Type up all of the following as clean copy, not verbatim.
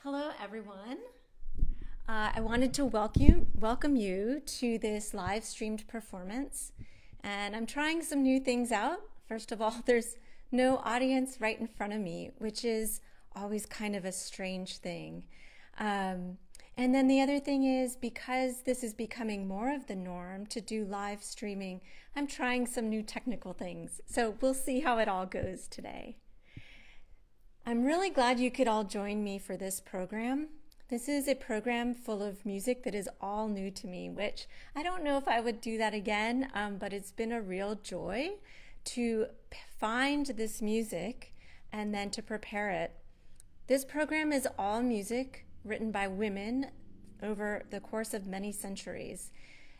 Hello, everyone. I wanted to welcome you to this live streamed performance, and I'm trying some new things out. First of all, there's no audience right in front of me, which is always kind of a strange thing. And then the other thing is, because this is becoming more of the norm to do live streaming, I'm trying some new technical things. So we'll see how it all goes today. I'm really glad you could all join me for this program. This is a program full of music that is all new to me, which I don't know if I would do that again, but it's been a real joy to find this music and then to prepare it. This program is all music written by women over the course of many centuries.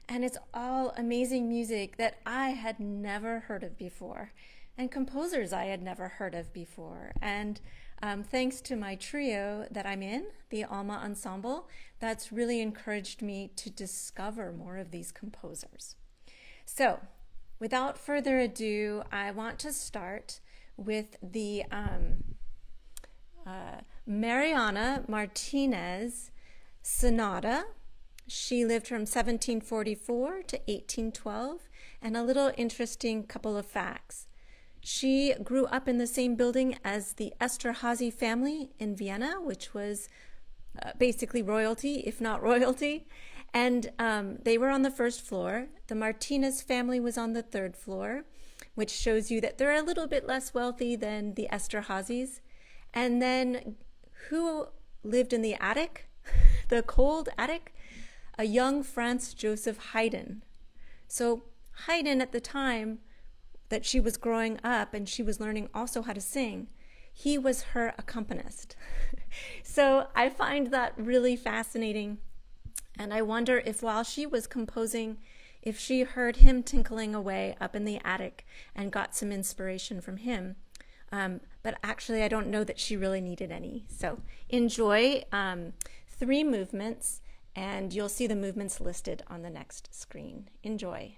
And it's all amazing music that I had never heard of before, and composers I had never heard of before. And thanks to my trio that I'm in, the Alma Ensemble, that's really encouraged me to discover more of these composers. So, without further ado, I want to start with the Marianna Martines Sonata. She lived from 1744 to 1812, and a little interesting couple of facts. She grew up in the same building as the Esterházy family in Vienna, which was basically royalty, if not royalty. And they were on the first floor. The Martinez family was on the third floor, which shows you that they're a little bit less wealthy than the Esterházys. And then who lived in the attic, the cold attic? A young Franz Joseph Haydn. So Haydn, at the time that she was growing up and she was learning also how to sing, he was her accompanist. So I find that really fascinating. And I wonder if while she was composing, if she heard him tinkling away up in the attic and got some inspiration from him. But actually, I don't know that she really needed any. So enjoy 3 movements, and you'll see the movements listed on the next screen. Enjoy.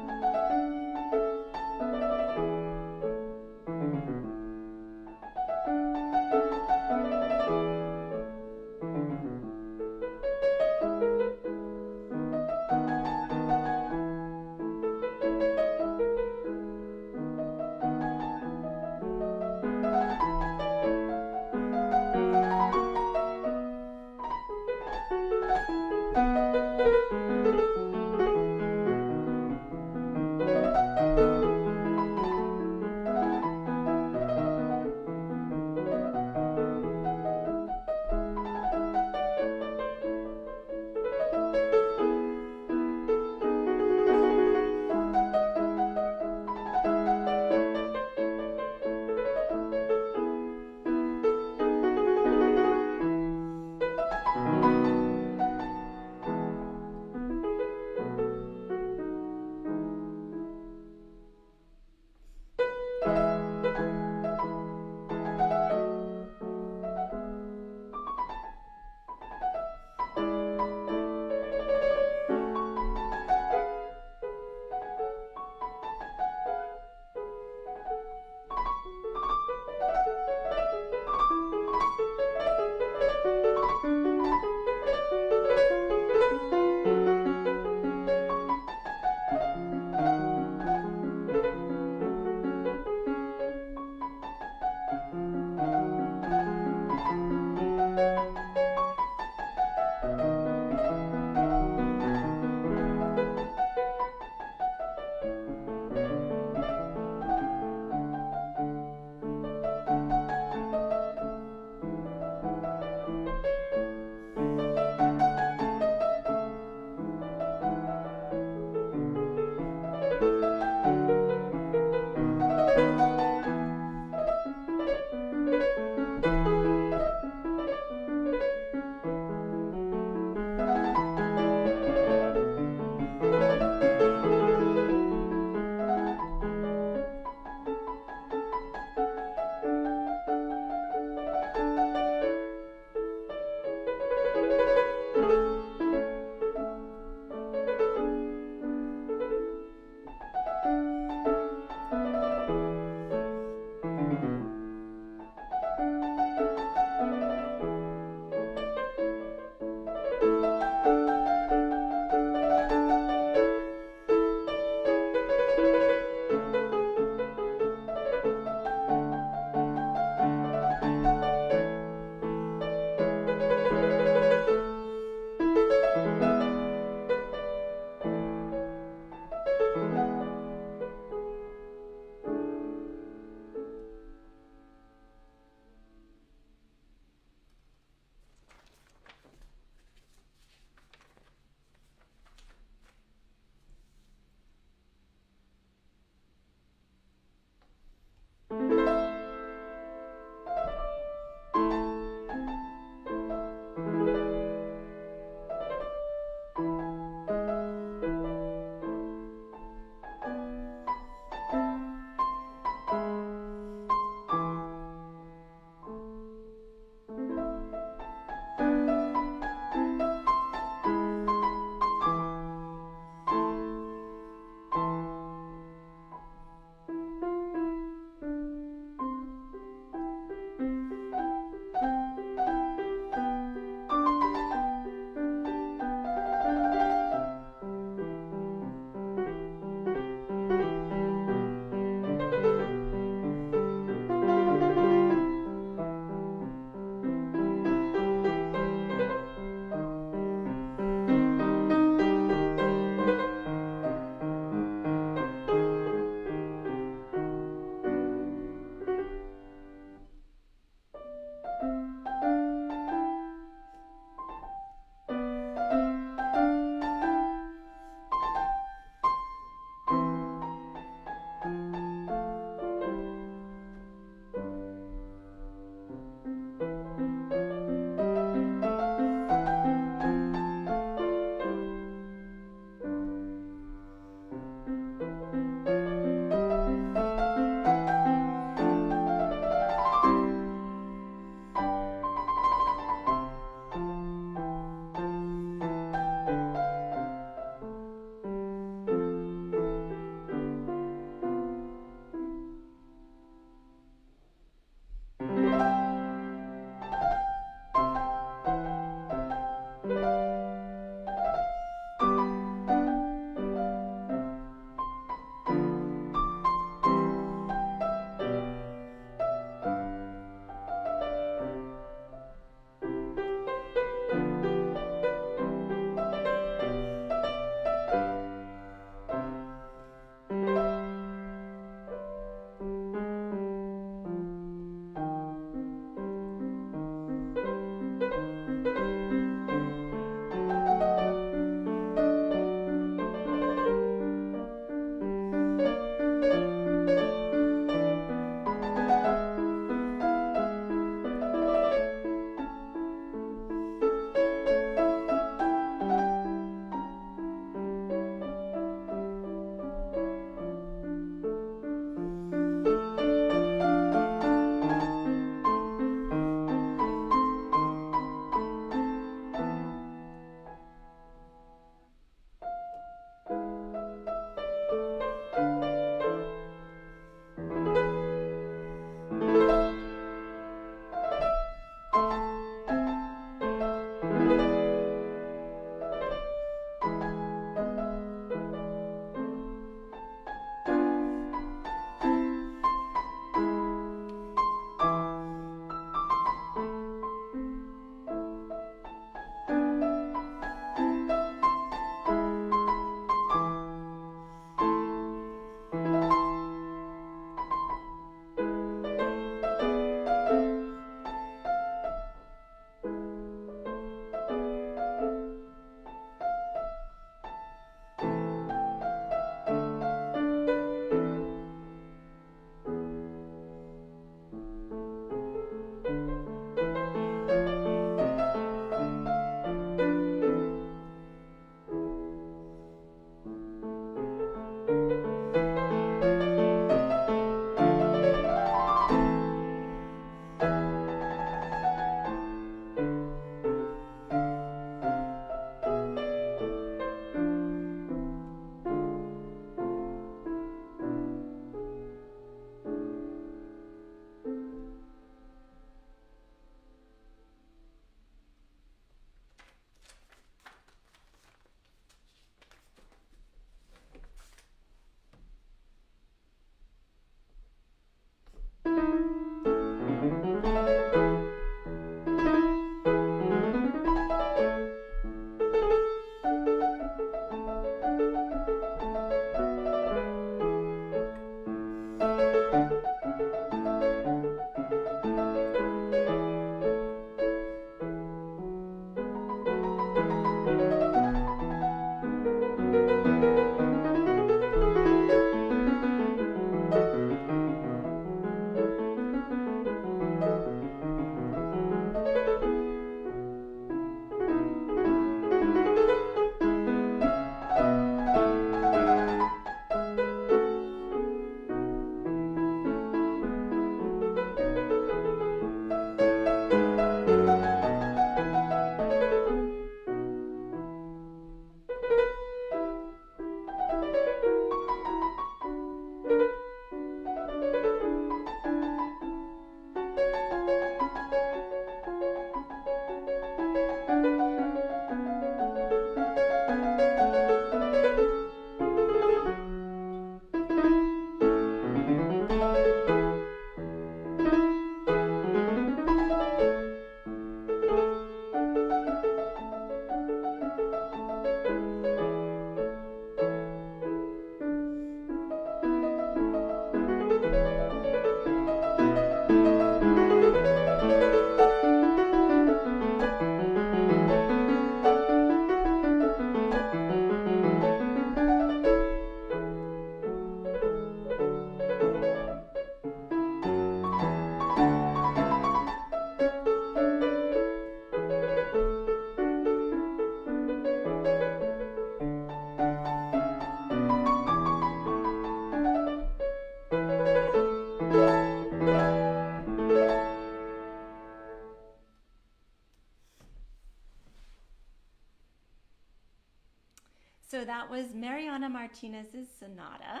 So that was Marianna Martinez's Sonata.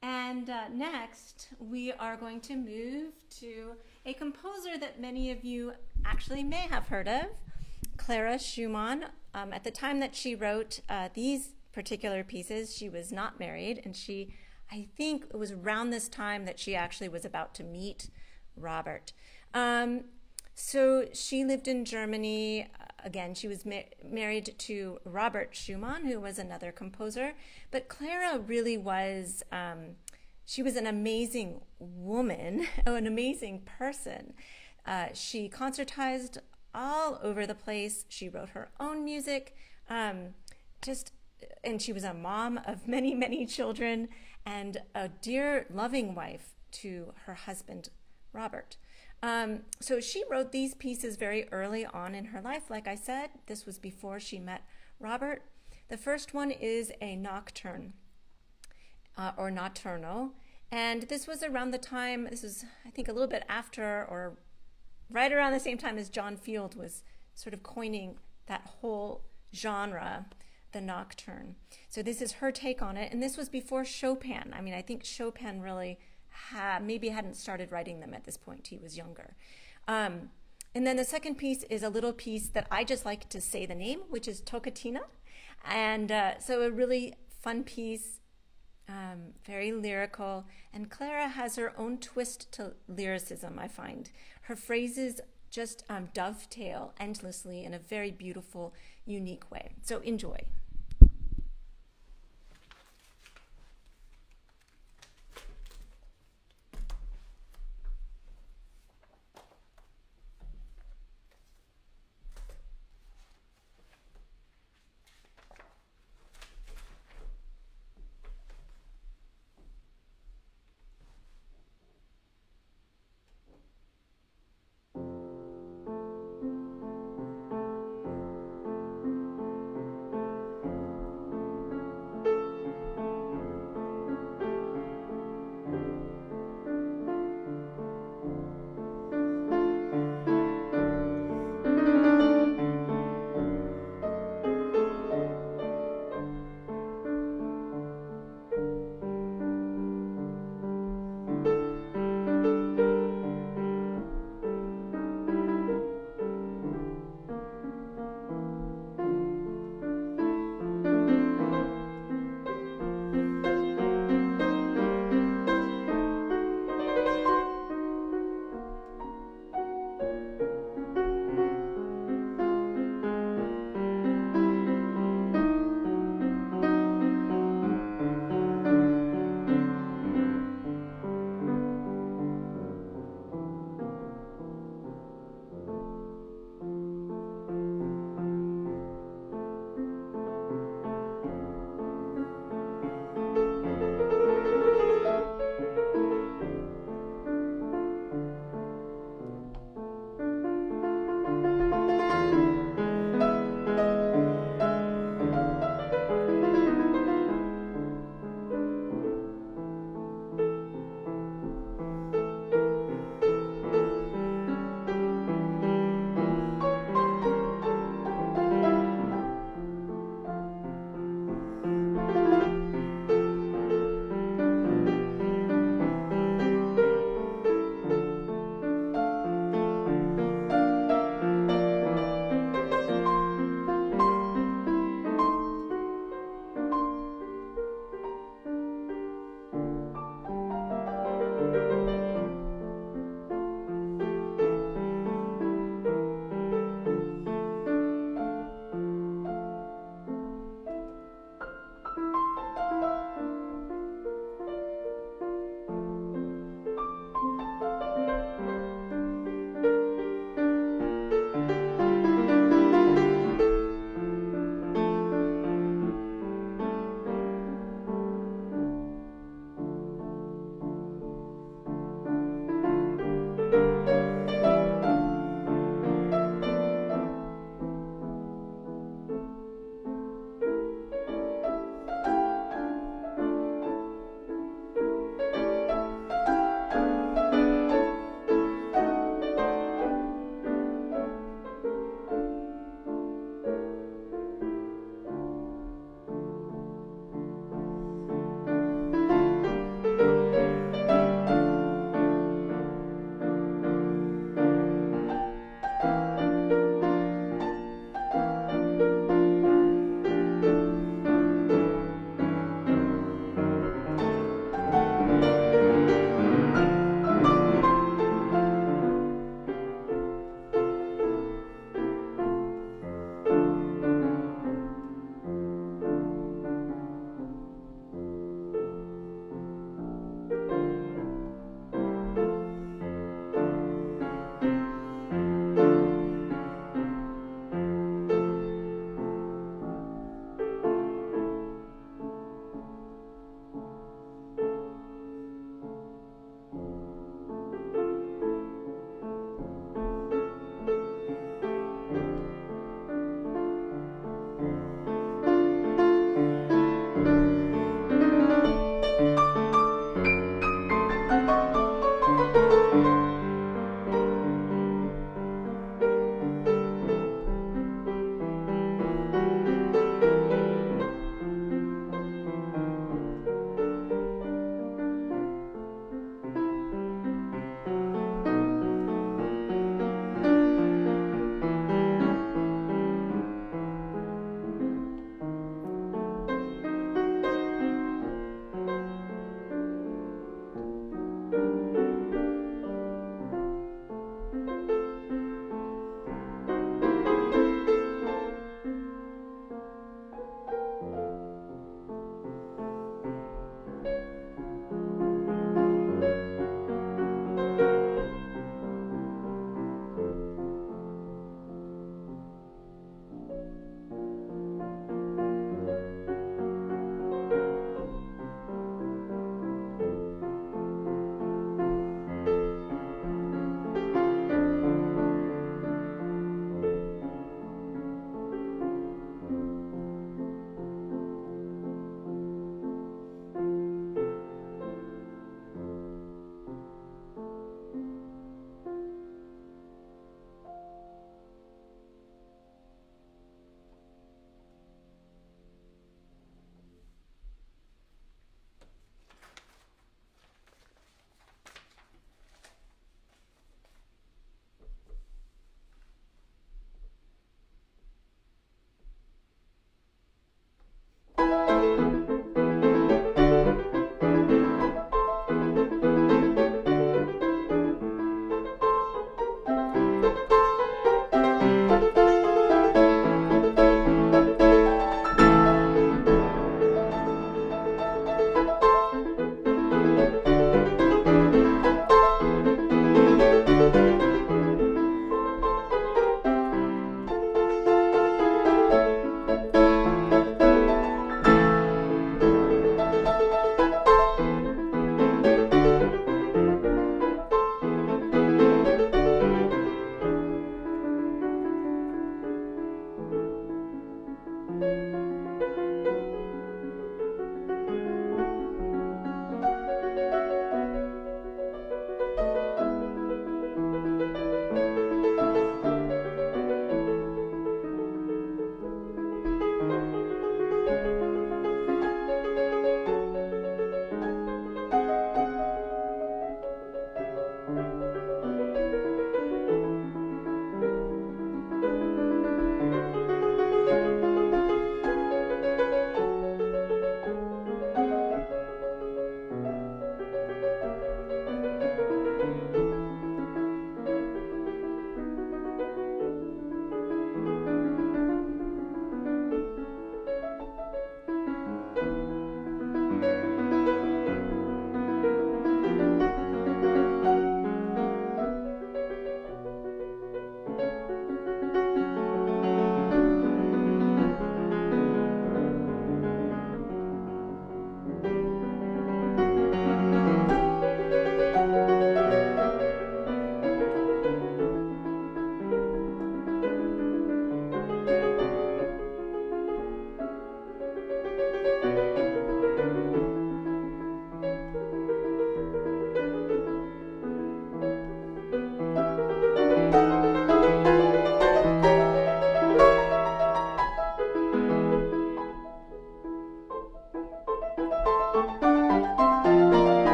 And next, we are going to move to a composer that many of you actually may have heard of, Clara Schumann. At the time that she wrote these particular pieces, she was not married, and I think it was around this time that she actually was about to meet Robert. So she lived in Germany. Again, she was married to Robert Schumann, who was another composer. But Clara really was, she was an amazing woman, an amazing person. She concertized all over the place. She wrote her own music, and she was a mom of many, many children and a dear, loving wife to her husband, Robert. So she wrote these pieces very early on in her life. Like I said, this was before she met Robert. The first one is a nocturne, or Notturno. And this was around the time, this was, I think, a little bit after or right around the same time as John Field was sort of coining that whole genre, the nocturne. So this is her take on it. And this was before Chopin. I mean, I think Chopin really maybe hadn't started writing them at this point. He was younger. And then the second piece is a little piece that I just like to say the name, which is Toccatina. And so a really fun piece, very lyrical. And Clara has her own twist to lyricism, I find. Her phrases just dovetail endlessly in a very beautiful, unique way. So enjoy.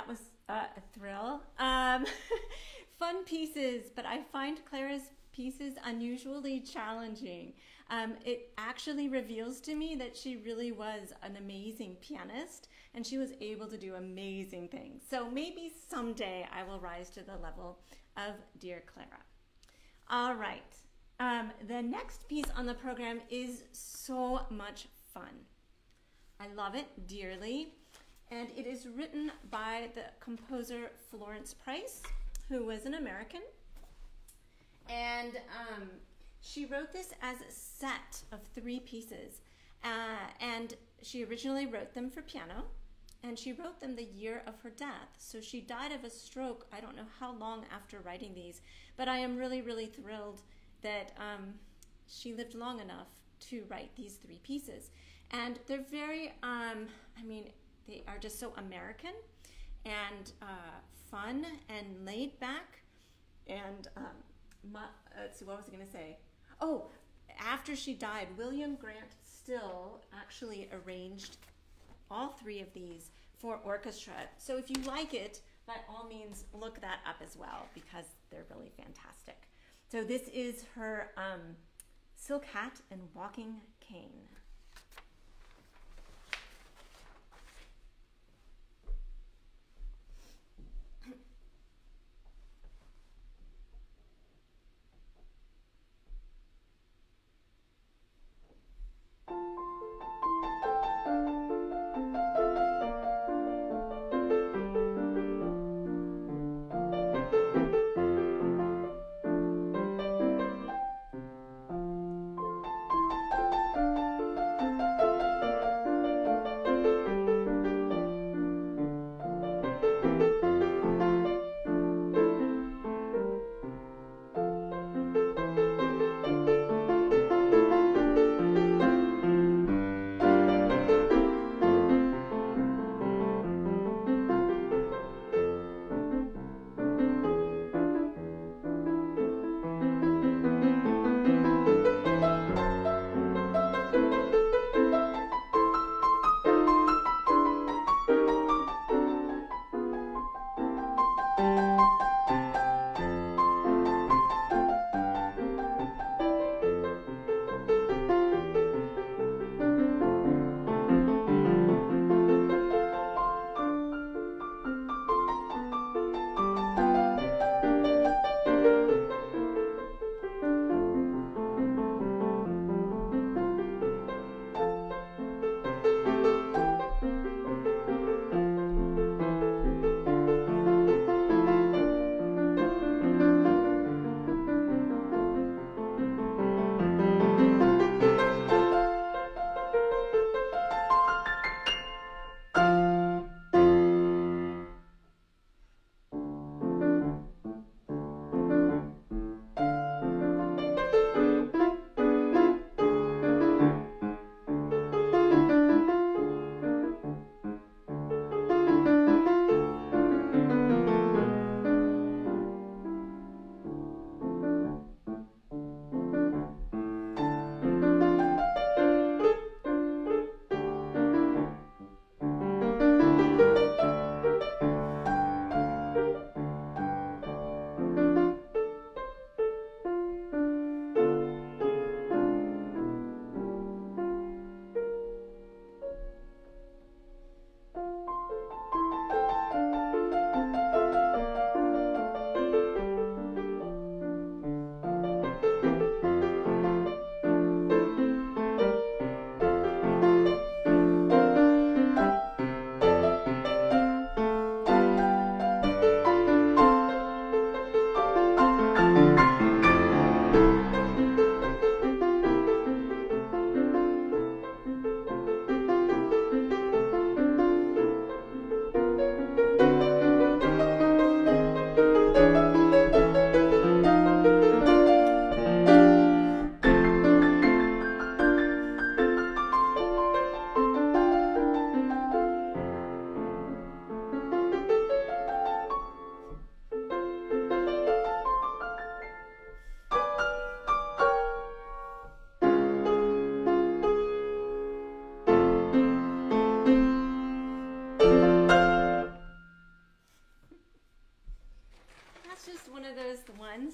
that was a thrill. Fun pieces, but I find Clara's pieces unusually challenging. It actually reveals to me that she really was an amazing pianist and she was able to do amazing things. So maybe someday I will rise to the level of dear Clara. All right. The next piece on the program is so much fun. I love it dearly. And it is written by the composer Florence Price, who was an American. And she wrote this as a set of 3 pieces. And she originally wrote them for piano. And she wrote them the year of her death. So she died of a stroke, I don't know how long after writing these. But I am really, really thrilled that she lived long enough to write these 3 pieces. And they're very, they are just so American and fun and laid back. And let's see, what was I going to say? Oh, after she died, William Grant Still actually arranged all 3 of these for orchestra. So if you like it, by all means, look that up as well because they're really fantastic. So this is her Silk Hat and Walking Cane.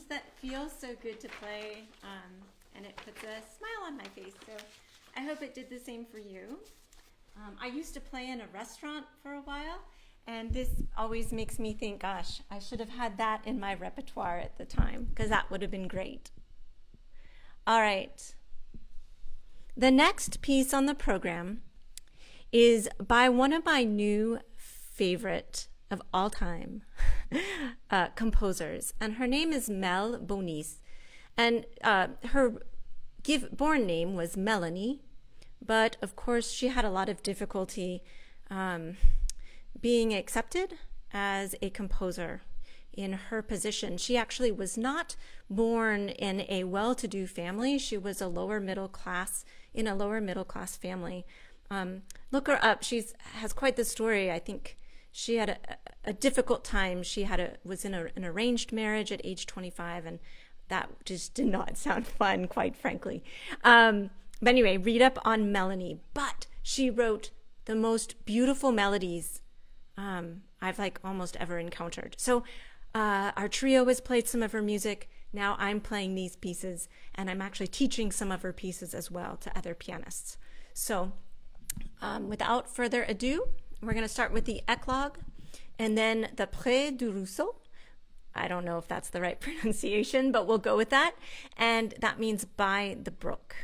songs that feel so good to play, and it puts a smile on my face. So I hope it did the same for you. I used to play in a restaurant for a while, and this always makes me think, gosh, I should have had that in my repertoire at the time, because that would have been great. All right. The next piece on the program is by one of my new favorite of all time composers, and her name is Mel Bonis, and her born name was Melanie, but of course she had a lot of difficulty being accepted as a composer in her position. She actually was not born in a well-to-do family. She was in a lower middle class family. Look her up. She has quite the story. I think she had a difficult time. She was in an arranged marriage at age 25, and that just did not sound fun, quite frankly. But anyway, read up on Melanie. But she wrote the most beautiful melodies I've almost ever encountered. So our trio has played some of her music. Now I'm playing these pieces, and I'm actually teaching some of her pieces as well to other pianists. So without further ado, we're going to start with the Eglogue, and then the Près du Ruisseau. I don't know if that's the right pronunciation, but we'll go with that. And that means by the brook.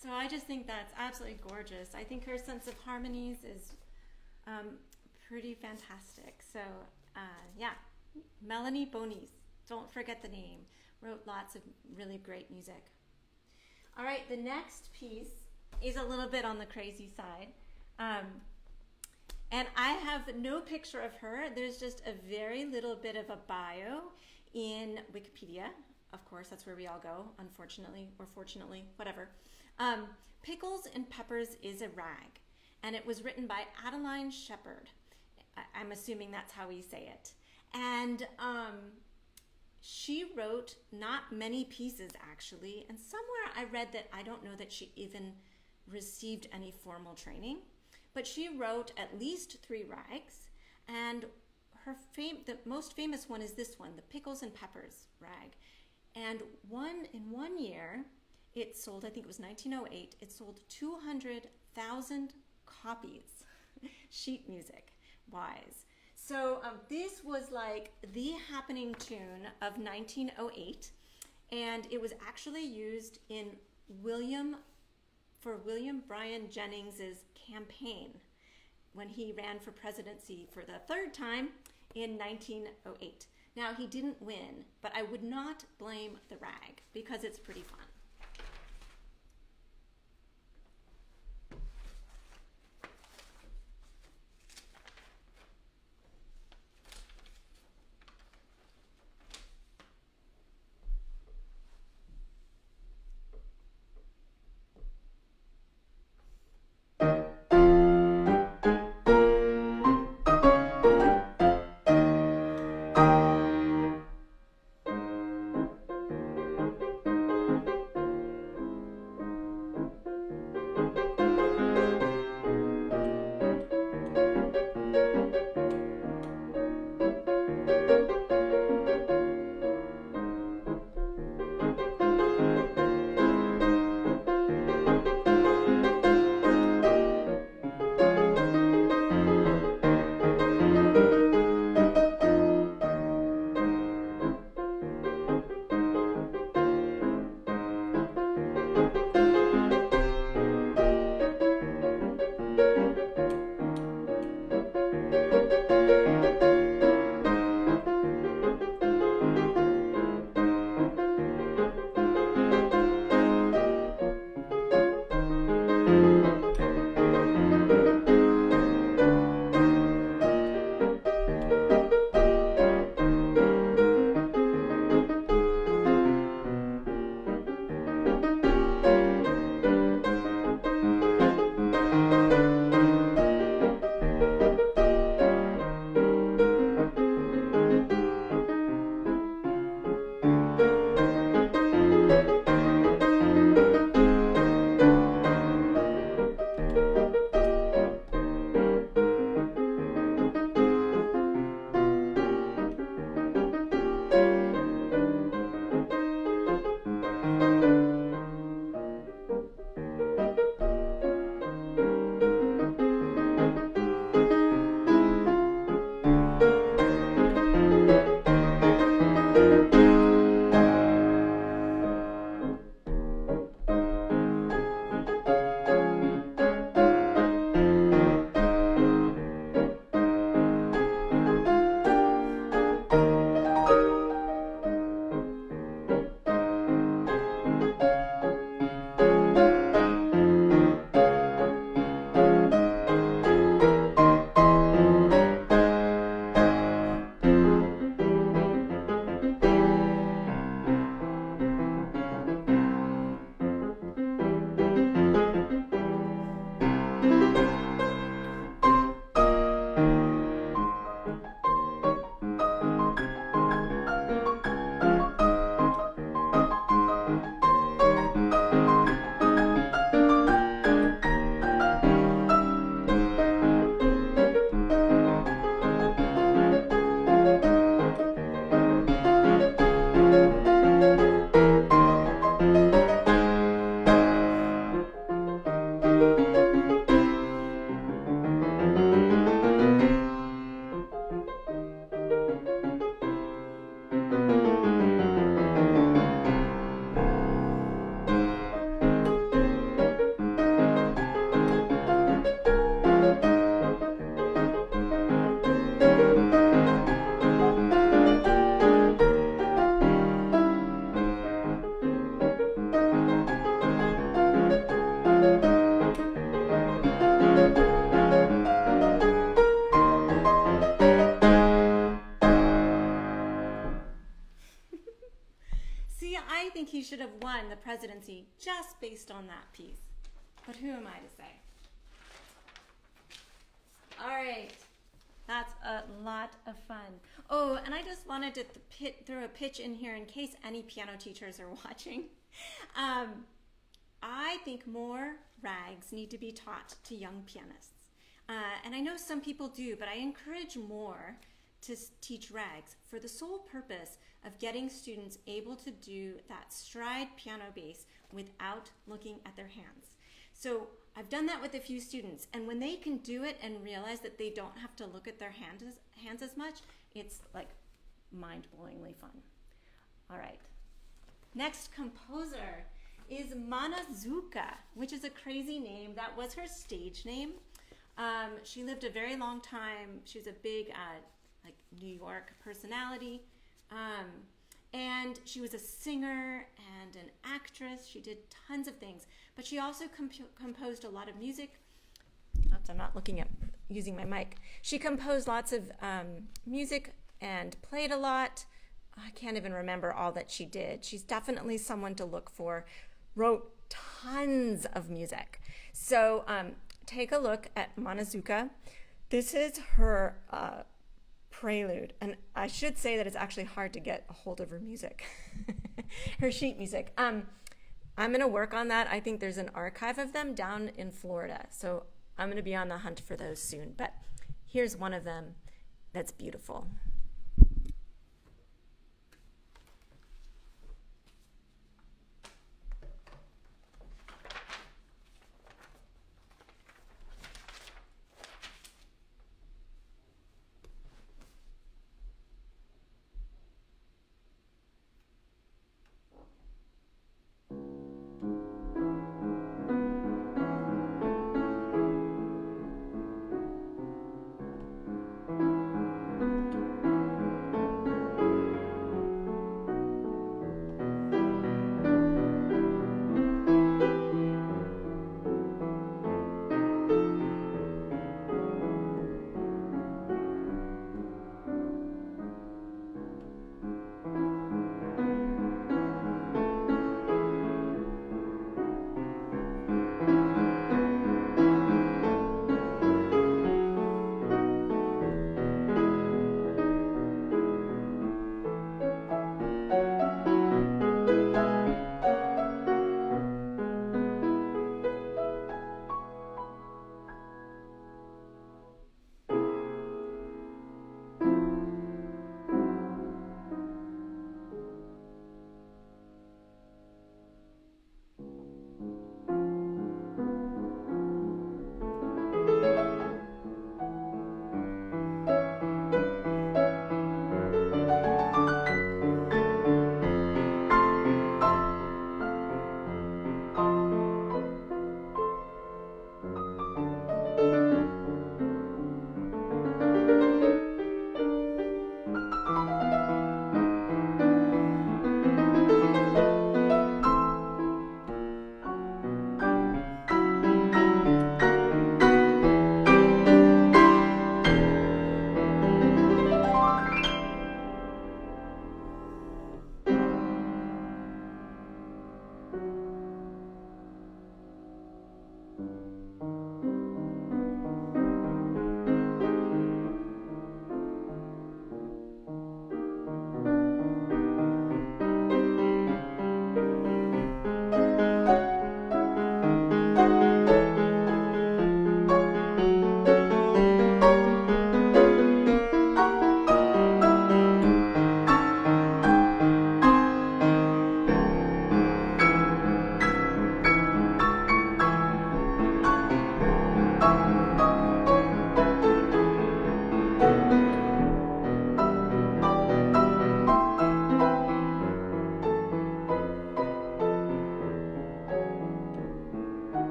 So I just think that's absolutely gorgeous. I think her sense of harmonies is pretty fantastic. So yeah, Melanie Bonis, don't forget the name, wrote lots of really great music. All right, the next piece is a little bit on the crazy side. And I have no picture of her. There's just a very little bit of a bio in Wikipedia. Of course, that's where we all go, unfortunately, or fortunately, whatever. Pickles and Peppers is a Rag, and it was written by Adaline Shepard. I'm assuming that's how we say it. And she wrote not many pieces, actually, and somewhere I read that I don't know that she even received any formal training, but she wrote at least 3 rags, and her the most famous one is this one, the Pickles and Peppers rag. And in one year, it sold, I think it was 1908, it sold 200,000 copies, sheet music wise. So this was like the happening tune of 1908, and it was actually used in William Bryan Jennings's campaign when he ran for presidency for the 3rd time in 1908. Now, he didn't win, but I would not blame the rag because it's pretty fun. won the presidency just based on that piece. But who am I to say? All right. That's a lot of fun. Oh, and I just wanted to throw a pitch in here in case any piano teachers are watching. I think more rags need to be taught to young pianists. And I know some people do, but I encourage more to teach rags for the sole purpose of getting students able to do that stride piano bass without looking at their hands. So I've done that with a few students, and when they can do it and realize that they don't have to look at their hands as much, it's like mind-blowingly fun. All right. Next composer is Mana-Zucca, which is a crazy name. That was her stage name. She lived a very long time. She was a big like New York personality. And she was a singer and an actress. She did tons of things, but she also composed a lot of music. Oops, I'm not using my mic. She composed lots of music and played a lot. I can't even remember all that she did. She's definitely someone to look for. Wrote tons of music. So take a look at Mana-Zucca. This is her Prelude, and I should say that it's actually hard to get a hold of her music, her sheet music. I'm going to work on that. I think there's an archive of them down in Florida, so I'm going to be on the hunt for those soon. But here's one of them that's beautiful.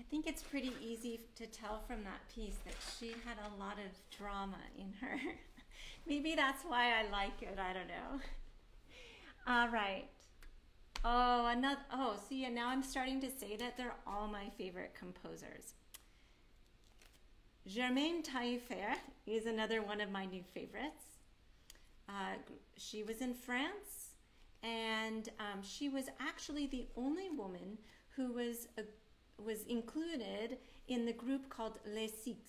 think it's pretty easy to tell from that piece that she had a lot of drama in her. Maybe that's why I like it, I don't know. All right. See, and now I'm starting to say that they're all my favorite composers. Germaine Tailleferre is another one of my new favorites. She was in France, and she was actually the only woman who was included in the group called Les Six,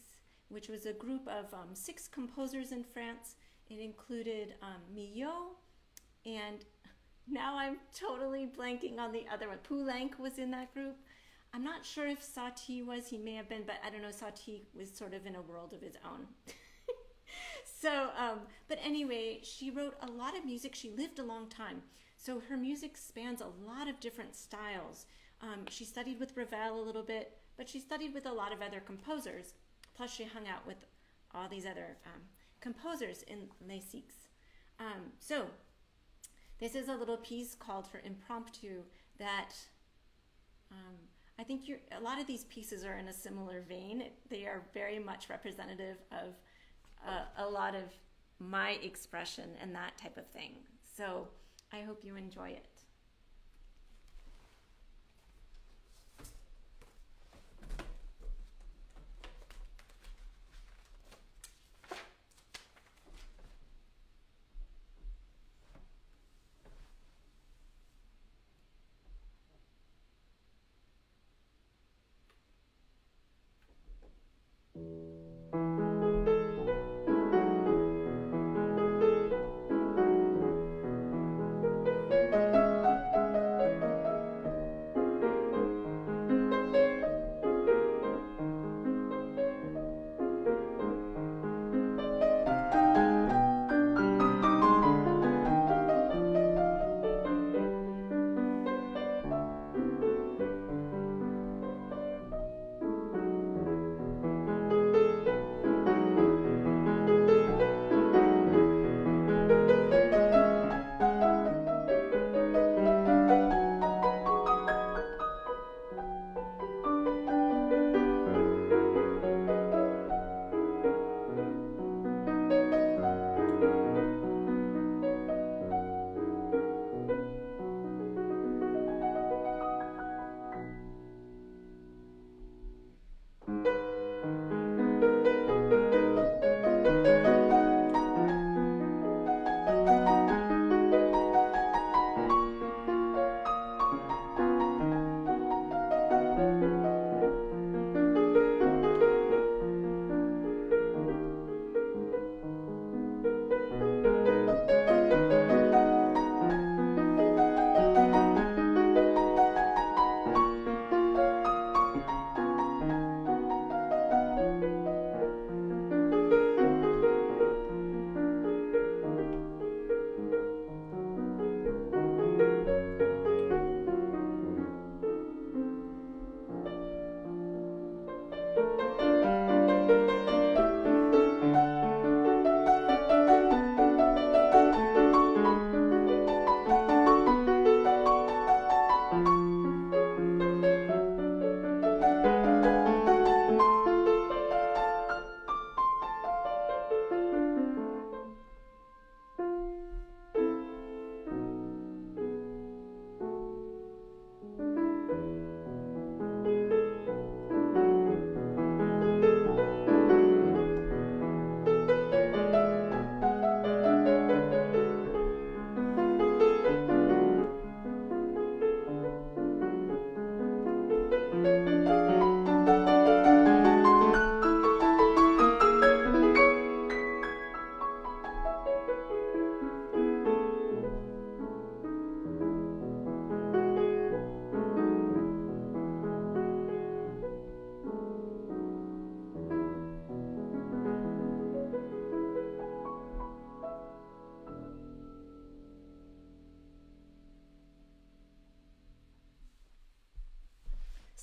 which was a group of 6 composers in France. It included Milhaud, and now I'm totally blanking on the other one. Poulenc was in that group. I'm not sure if Satie was, he may have been, but I don't know, Satie was sort of in a world of his own. So, but anyway, she wrote a lot of music. She lived a long time. So her music spans a lot of different styles. She studied with Ravel a little bit, but she studied with a lot of other composers. Plus she hung out with all these other composers in Les Six. So this is a little piece called for Impromptu that I think a lot of these pieces are in a similar vein. They are very much representative of a lot of my expression and that type of thing. So I hope you enjoy it.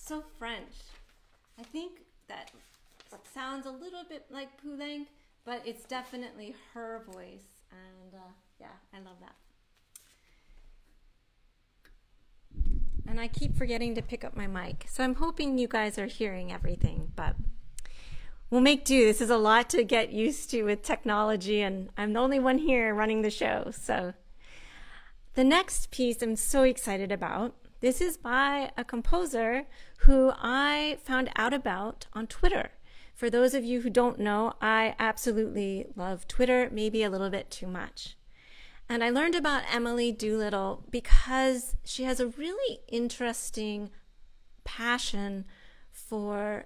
So French. I think that sounds a little bit like Poulenc, but it's definitely her voice, and yeah, I love that. and I keep forgetting to pick up my mic. So I'm hoping you guys are hearing everything, but we'll make do. This is a lot to get used to with technology, and I'm the only one here running the show. So the next piece I'm so excited about. This is by a composer who I found out about on Twitter. For those of you who don't know, I absolutely love Twitter, maybe a little bit too much. And I learned about Emily Doolittle because she has a really interesting passion for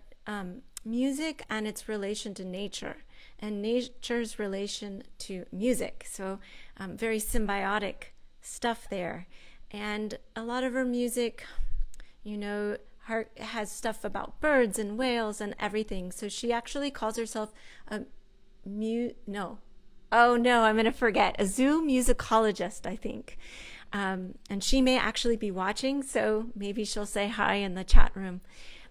music and its relation to nature and nature's relation to music. So very symbiotic stuff there. And a lot of her music, you know, has stuff about birds and whales and everything. So she actually calls herself a I'm going to forget. A zoo musicologist, I think. And she may actually be watching, so maybe she'll say hi in the chat room.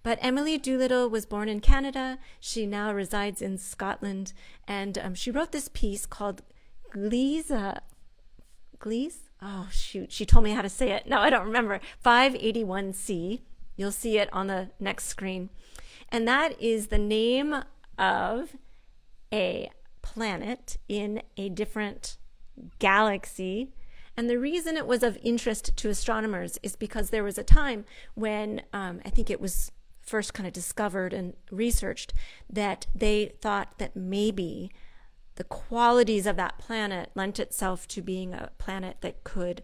But Emily Doolittle was born in Canada. She now resides in Scotland. And she wrote this piece called Gliese? Oh, shoot. She told me how to say it. No, I don't remember. 581C. You'll see it on the next screen. And that is the name of a planet in a different galaxy. And the reason it was of interest to astronomers is because there was a time when I think it was first kind of discovered and researched that they thought that maybe the qualities of that planet lent itself to being a planet that could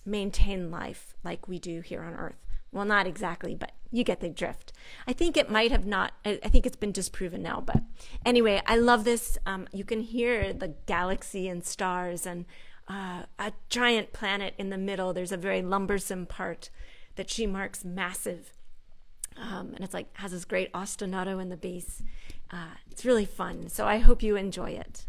maintain life like we do here on Earth. Well, not exactly, but you get the drift. I think it might have not, I think it's been disproven now, but anyway, I love this. You can hear the galaxy and stars and a giant planet in the middle. There's a very lumbersome part that she marks massive. And it's like, has this great ostinato in the bass. It's really fun. So I hope you enjoy it.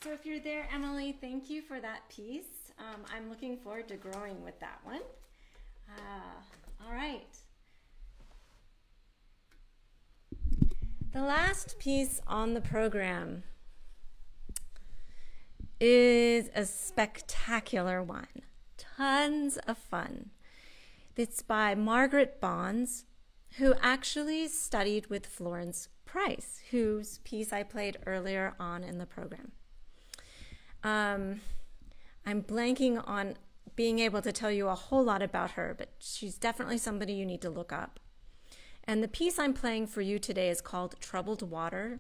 So if you're there, Emily, thank you for that piece. I'm looking forward to growing with that one. All right. The last piece on the program is a spectacular one. Tons of fun. It's by Margaret Bonds, who actually studied with Florence Press, whose piece I played earlier on in the program. I'm blanking on being able to tell you a whole lot about her, but she's definitely somebody you need to look up. And the piece I'm playing for you today is called Troubled Water.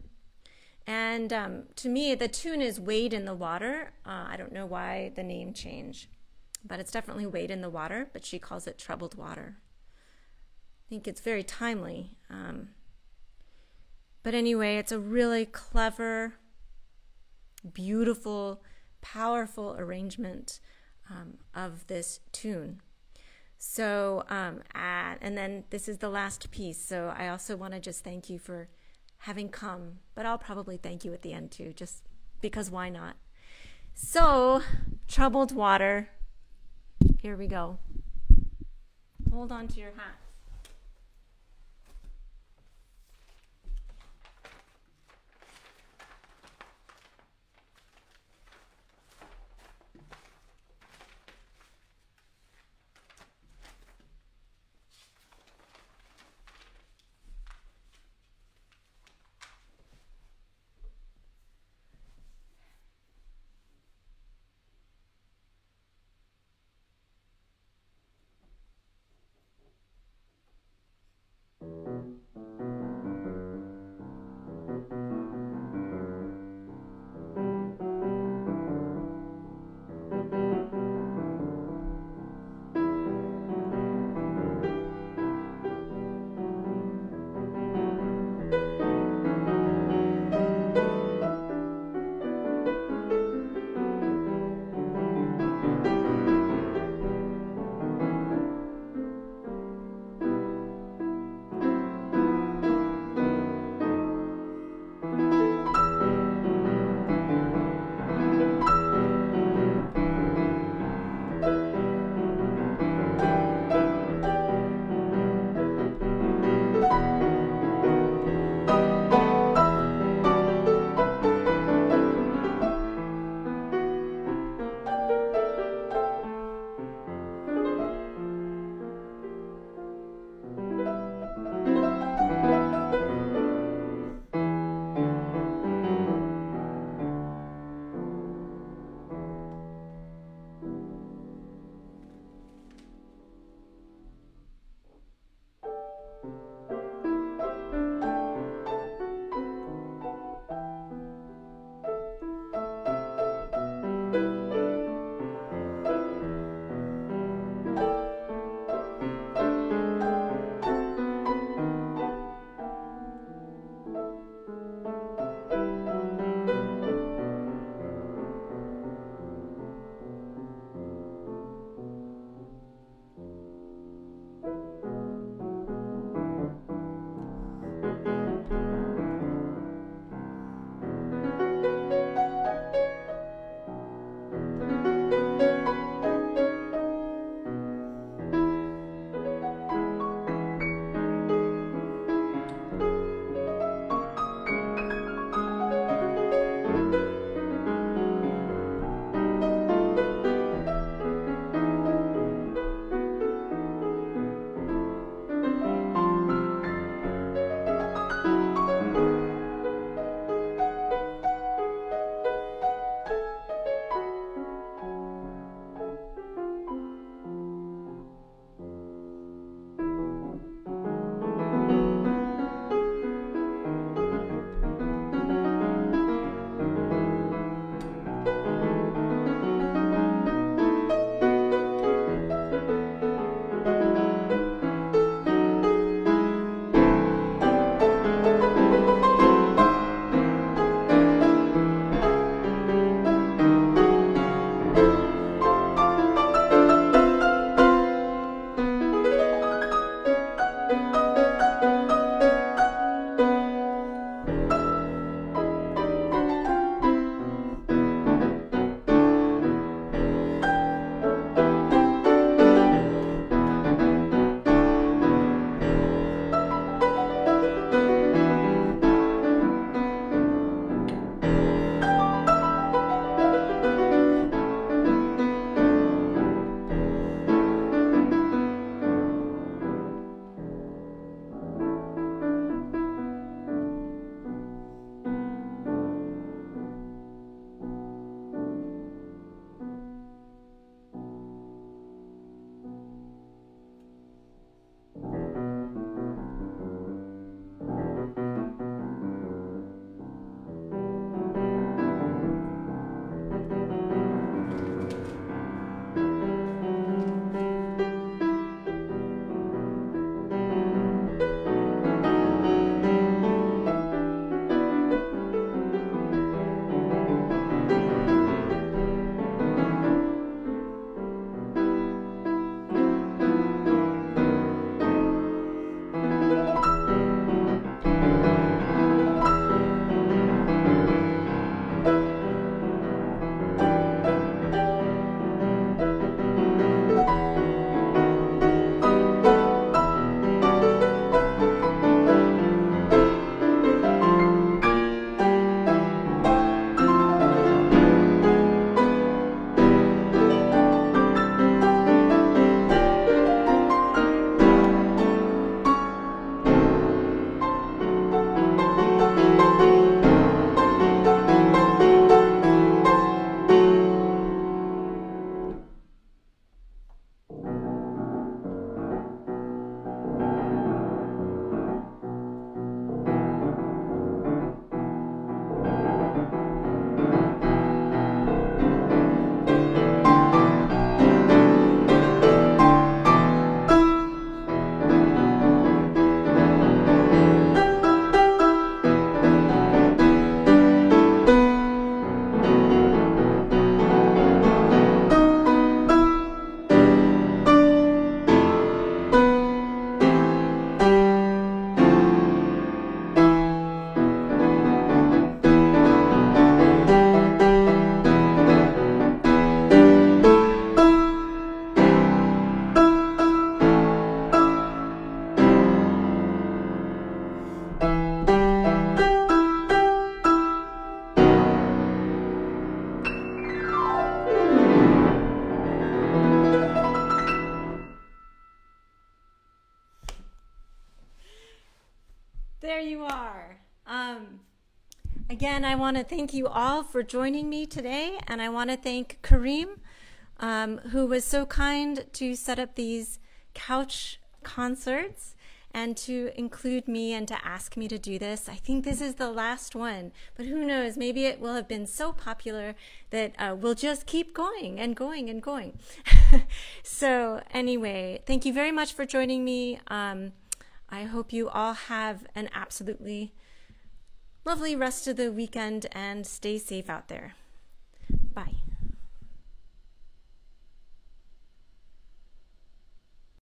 And to me, the tune is Wade in the Water. I don't know why the name changed, but it's definitely Wade in the Water, but she calls it Troubled Water. I think it's very timely. But anyway, it's a really clever, beautiful, powerful arrangement of this tune. So, and then this is the last piece. So I also want to just thank you for having come, but I'll probably thank you at the end too, just because why not? So, Troubled Water, here we go. Hold on to your hat. There you are. Again, I want to thank you all for joining me today, and I want to thank Kareem, who was so kind to set up these couch concerts and to include me and to ask me to do this. I think this is the last one, but who knows, maybe it will have been so popular that we'll just keep going and going and going. So anyway, thank you very much for joining me. I hope you all have an absolutely lovely rest of the weekend and stay safe out there. Bye.